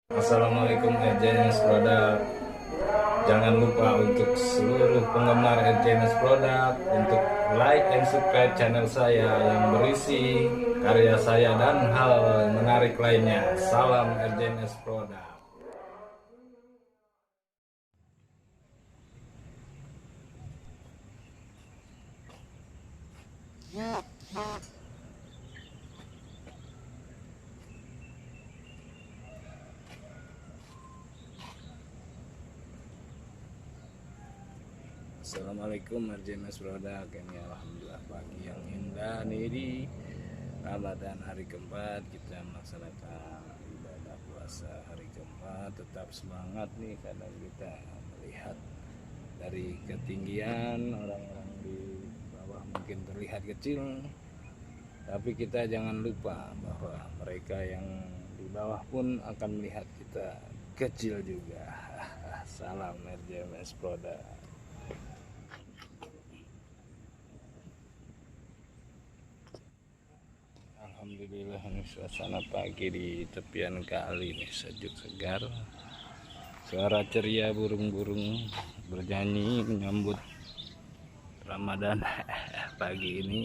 Assalamualaikum RJNS Product. Jangan lupa untuk seluruh penggemar RJNS Product untuk like and subscribe channel saya yang berisi karya saya dan hal menarik lainnya. Salam RJNS Product. Assalamualaikum RJNS Product. Ini alhamdulillah pagi yang indah nih di Ramadan hari keempat, kita melaksanakan ibadah puasa hari keempat. Tetap semangat nih karena kita melihat dari ketinggian orang-orang di bawah mungkin terlihat kecil, tapi kita jangan lupa bahwa mereka yang di bawah pun akan melihat kita kecil juga. Salam RJNS Product. Alhamdulillah, ini suasana pagi di tepian kali ini sejuk segar. Suara ceria burung-burung bernyanyi menyambut Ramadan pagi ini.